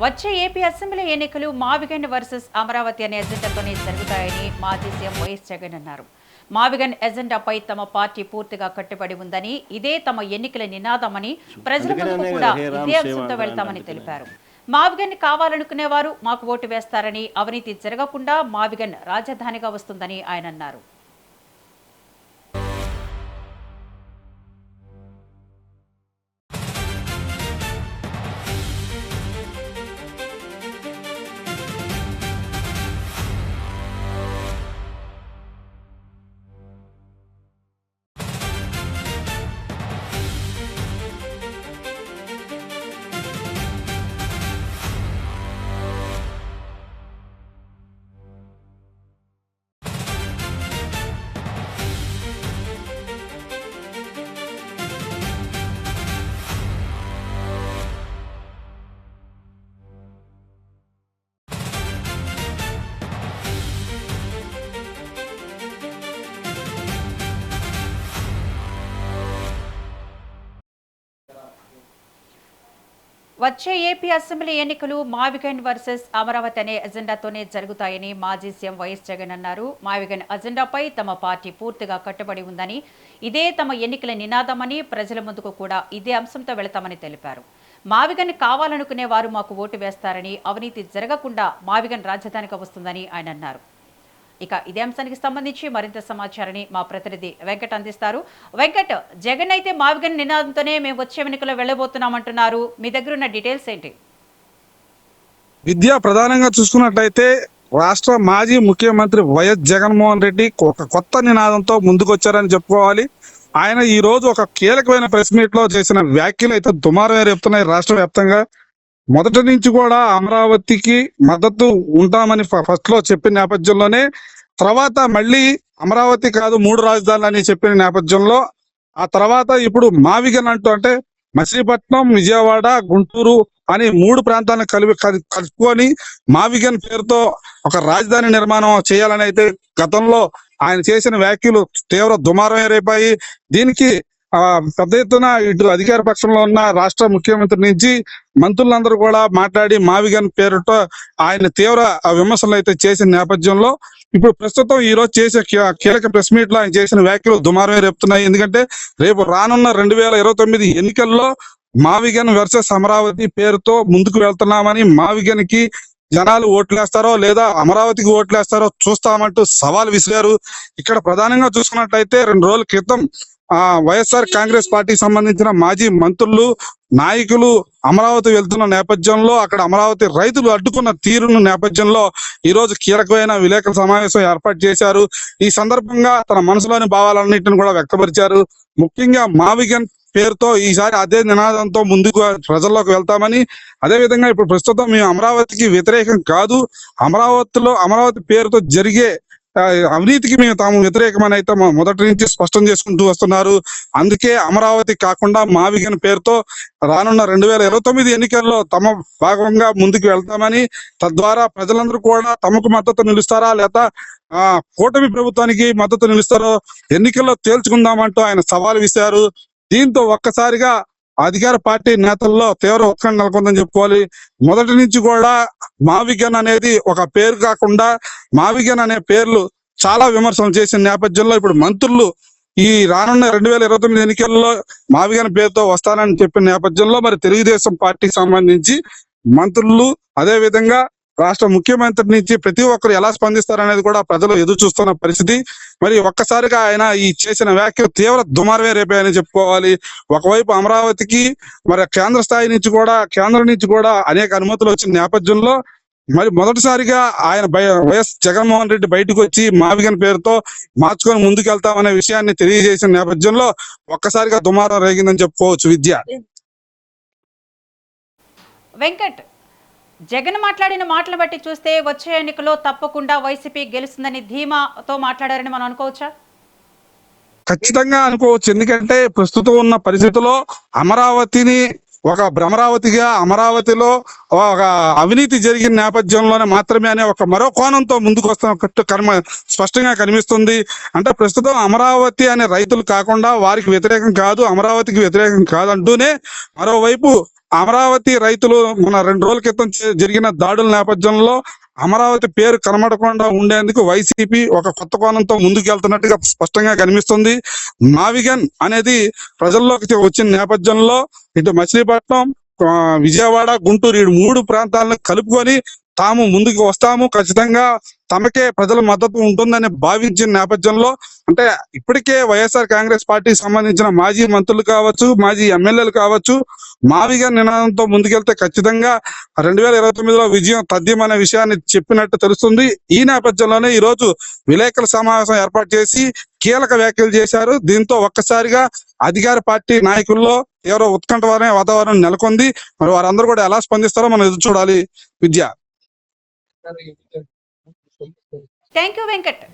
వచ్చే AP assembly ఎన్నికలు మావిగన్ versus Amaravati అనే ఎజెండాతోనే జరుగుతాయని మాజీ సీఎం వైఎస్ జగన్ అన్నారు. మావిగన్ ఎజెండాపై తమ పార్టీ పూర్తిగా కట్టుబడి ఉందని, ఇదే తమ ఎన్నికల నినాదమని, ప్రజల ముందుకు కూడా ఇదే అంశంతో వెళ్తామని తెలిపారు. మావిగన్ కావాలనుకునేవారు మాకు ఓటు వేస్తారని, అవినీతి జరగకుండా మావిగన్ రాజధానిగా వస్తుందని ఆయన అన్నారు. వచ్చే ఏపీ అసెంబ్లీ ఎన్నికలు మావిగన్ వర్సెస్ అమరావతి అనే ఎజెండాతోనే జరుగుతాయని మాజీ సీఎం వైఎస్ జగన్ అన్నారు. మావిగన్ ఎజెండాపై తమ పార్టీ పూర్తిగా కట్టుబడి ఉందని, ఇదే తమ ఎన్నికల నినాదమని, ప్రజల ముందుకు కూడా ఇదే అంశంతో వెళతామని తెలిపారు. మావిగన్ కావాలనుకునే వారు మాకు ఓటు వేస్తారని, అవినీతి జరగకుండా మావిగన్ రాజధానిగా వస్తుందని ఆయన అన్నారు. ఇక ఇదే అంశానికి సంబంధించి మరింత సమాచారాన్ని మా ప్రతినిధి వెంకట్ అందిస్తారు. వెంకట్, జగన్ అయితే మావిగన్ నినాదంతోనే మేము వచ్చే ఎన్నికల్లో వెళ్ళబోతున్నామంటున్నారు. మీ దగ్గర ఉన్న డీటెయిల్స్ ఏంటి? విద్య ప్రధానంగా చూసుకున్నట్లయితే రాష్ట్ర మాజీ ముఖ్యమంత్రి వైఎస్ జగన్మోహన్ రెడ్డి ఒక కొత్త నినాదంతో ముందుకొచ్చారని చెప్పుకోవాలి. ఆయన ఈ రోజు ఒక కీలకమైన ప్రెస్ మీట్ లో చేసిన వ్యాఖ్యలు అయితే దుమారం రేపుతున్నాయి రాష్ట్ర వ్యాప్తంగా. మొదటి నుంచి కూడా అమరావతికి మద్దతు ఉంటామని ఫస్ట్ లో చెప్పిన నేపథ్యంలోనే, తర్వాత మళ్ళీ అమరావతి కాదు 3 రాజధానులు అని చెప్పిన నేపథ్యంలో, ఆ తర్వాత ఇప్పుడు మావిగన్ అంటూ, అంటే మచిలీపట్నం, విజయవాడ, గుంటూరు అని 3 ప్రాంతాలను కలుపుకొని మావిగన్ పేరుతో ఒక రాజధాని నిర్మాణం చేయాలని అయితే గతంలో ఆయన చేసిన వ్యాఖ్యలు తీవ్ర దుమారమే రేపాయి. దీనికి పెద్ద ఎత్తున ఇటు అధికార పక్షంలో ఉన్న రాష్ట్ర ముఖ్యమంత్రి నుంచి మంత్రులందరూ కూడా మాట్లాడి మావిగన్ పేరుతో ఆయన తీవ్ర విమర్శలు అయితే చేసిన నేపథ్యంలో, ఇప్పుడు ప్రస్తుతం ఈ రోజు చేసే కీలక ప్రెస్ మీట్ లో ఆయన చేసిన వ్యాఖ్యలు దుమారమే రేపుతున్నాయి. ఎందుకంటే రేపు రానున్న 2029 ఎన్నికల్లో మావిగన్ వర్సెస్ అమరావతి పేరుతో ముందుకు వెళ్తున్నామని, మావిగన్ కి జనాలు ఓట్లేస్తారో లేదా అమరావతికి ఓట్లేస్తారో చూస్తామంటూ సవాల్ విసిరారు. ఇక్కడ ప్రధానంగా చూసుకున్నట్లయితే 2 రోజుల క్రితం వైఎస్ఆర్ కాంగ్రెస్ పార్టీకి సంబంధించిన మాజీ మంత్రులు, నాయకులు అమరావతి వెళ్తున్న నేపథ్యంలో, అక్కడ అమరావతి రైతులు అడ్డుకున్న తీరున్న నేపథ్యంలో ఈ రోజు కీలకమైన విలేకరుల సమావేశం ఏర్పాటు చేశారు. ఈ సందర్భంగా తన మనసులోని భావాలన్నింటిని కూడా వ్యక్తపరిచారు. ముఖ్యంగా మావిగన్ పేరుతో ఈసారి అదే నినాదంతో ముందుకు ప్రజల్లోకి వెళ్తామని, అదే విధంగా ఇప్పుడు ప్రస్తుతం మేము అమరావతికి వ్యతిరేకం కాదు, అమరావతి పేరుతో జరిగే అవినీతికి మేము తాము వ్యతిరేకమని అయితే మొదటి నుంచి స్పష్టం చేసుకుంటూ వస్తున్నారు. అందుకే అమరావతి కాకుండా మావిగన్ పేరుతో రానున్న 2029 ఎన్నికల్లో తమ భాగంగా ముందుకు వెళ్తామని, తద్వారా ప్రజలందరూ కూడా తమకు మద్దతు నిలుస్తారా లేదా కూటమి ప్రభుత్వానికి మద్దతు నిలుస్తారో ఎన్నికల్లో తేల్చుకుందామంటూ ఆయన సవాల్ విసిరారు. దీంతో ఒక్కసారిగా అధికార పార్టీ నేతల్లో తీవ్ర ఉత్కంఠ నెలకొందని చెప్పుకోవాలి. మొదటి నుంచి కూడా మావిగన్ అనేది ఒక పేరు కాకుండా మావిగన్ అనే పేర్లు చాలా విమర్శలు చేసిన నేపథ్యంలో ఇప్పుడు మంత్రులు ఈ రానున్న 2029 ఎన్నికల్లో మావిగన్ పేరుతో వస్తానని చెప్పిన నేపథ్యంలో మరి తెలుగుదేశం పార్టీకి సంబంధించి మంత్రులు, అదే విధంగా రాష్ట్ర ముఖ్యమంత్రి నుంచి ప్రతి ఒక్కరు ఎలా స్పందిస్తారనేది కూడా ప్రజలు ఎదురు చూస్తున్న పరిస్థితి. మరి ఒక్కసారిగా ఆయన ఈ చేసిన వ్యాఖ్యలు తీవ్ర దుమారమే రేపాయని చెప్పుకోవాలి. ఒకవైపు అమరావతికి మరి కేంద్రం నుంచి కూడా అనేక అనుమతులు వచ్చిన నేపథ్యంలో మరి మొదటిసారిగా ఆయన వైఎస్ జగన్మోహన్ రెడ్డి బయటకు వచ్చి మావిగన్ పేరుతో మార్చుకొని ముందుకు వెళ్తామనే విషయాన్ని తెలియజేసిన నేపథ్యంలో ఒక్కసారిగా దుమారం రేగిందని చెప్పుకోవచ్చు. విద్య వెంకట్, జగన్ మాట్లాడిన మాటలు బట్టి చూస్తే వచ్చే ఎన్నికల్లో తప్పకుండా వైసీపీ గెలుస్తుందని ధీమాతో మాట్లాడారని మనం అనుకోవచ్చా? ఖచ్చితంగా అనుకోవచ్చు. ఎందుకంటే ప్రస్తుతం ఉన్న పరిస్థితుల్లో అమరావతిని ఒక భ్రమరావతిగా, అమరావతిలో ఒక అవినీతి జరిగిన నేపథ్యంలోనే మాత్రమే అనే ఒక మరో కోణంతో ముందుకు వస్తున్నట్టు స్పష్టంగా కనిపిస్తుంది. అంటే ప్రస్తుతం అమరావతి అనే రైతులు కాకుండా వారికి వ్యతిరేకం కాదు, అమరావతికి వ్యతిరేకం కాదంటూనే మరోవైపు అమరావతి రైతులు మన 2 రోజుల క్రితం జరిగిన దాడుల నేపథ్యంలో అమరావతి పేరు కనబడకుండా ఉండేందుకు వైసీపీ ఒక కొత్త కోణంతో ముందుకు వెళ్తున్నట్టుగా స్పష్టంగా కనిపిస్తుంది. మావిగన్ అనేది ప్రజల్లోకి వచ్చిన నేపథ్యంలో ఇటు మచిలీపట్నం, విజయవాడ, గుంటూరు ఈ 3 ప్రాంతాలను కలుపుకొని తాము ముందుకు వస్తాము, ఖచ్చితంగా తమకే ప్రజల మద్దతు ఉంటుందని భావించిన నేపథ్యంలో, అంటే ఇప్పటికే వైఎస్ఆర్ కాంగ్రెస్ పార్టీకి సంబంధించిన మాజీ మంత్రులు కావచ్చు, మాజీ ఎమ్మెల్యేలు కావచ్చు, మావిగా నినాదంతో ముందుకెళ్తే ఖచ్చితంగా 2029లో విజయం తథ్యమనే విషయాన్ని చెప్పినట్టు తెలుస్తుంది. ఈ నేపథ్యంలోనే ఈ రోజు విలేకరుల సమావేశం ఏర్పాటు చేసి కీలక వ్యాఖ్యలు చేశారు. దీంతో ఒక్కసారిగా అధికార పార్టీ నాయకుల్లో ఎవరో ఉత్కంఠమైన వాతావరణం నెలకొంది. మరి వారందరూ కూడా ఎలా స్పందిస్తారో మనం ఎదురు చూడాలి. Vidya. Thank you Venkat.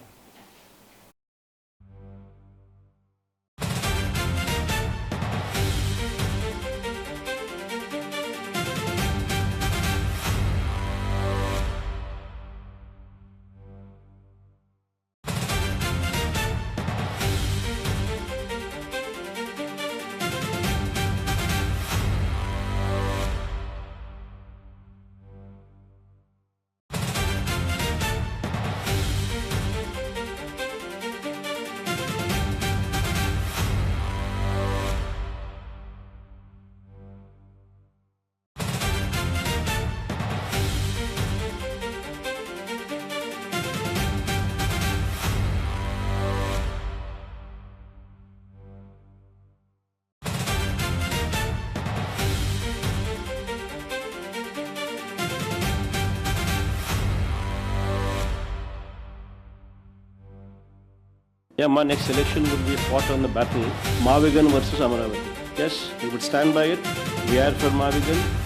Yeah, my next election would be fought on the battle Mavigan versus Amaravati. Yes, we would stand by it. We are for Mavigan.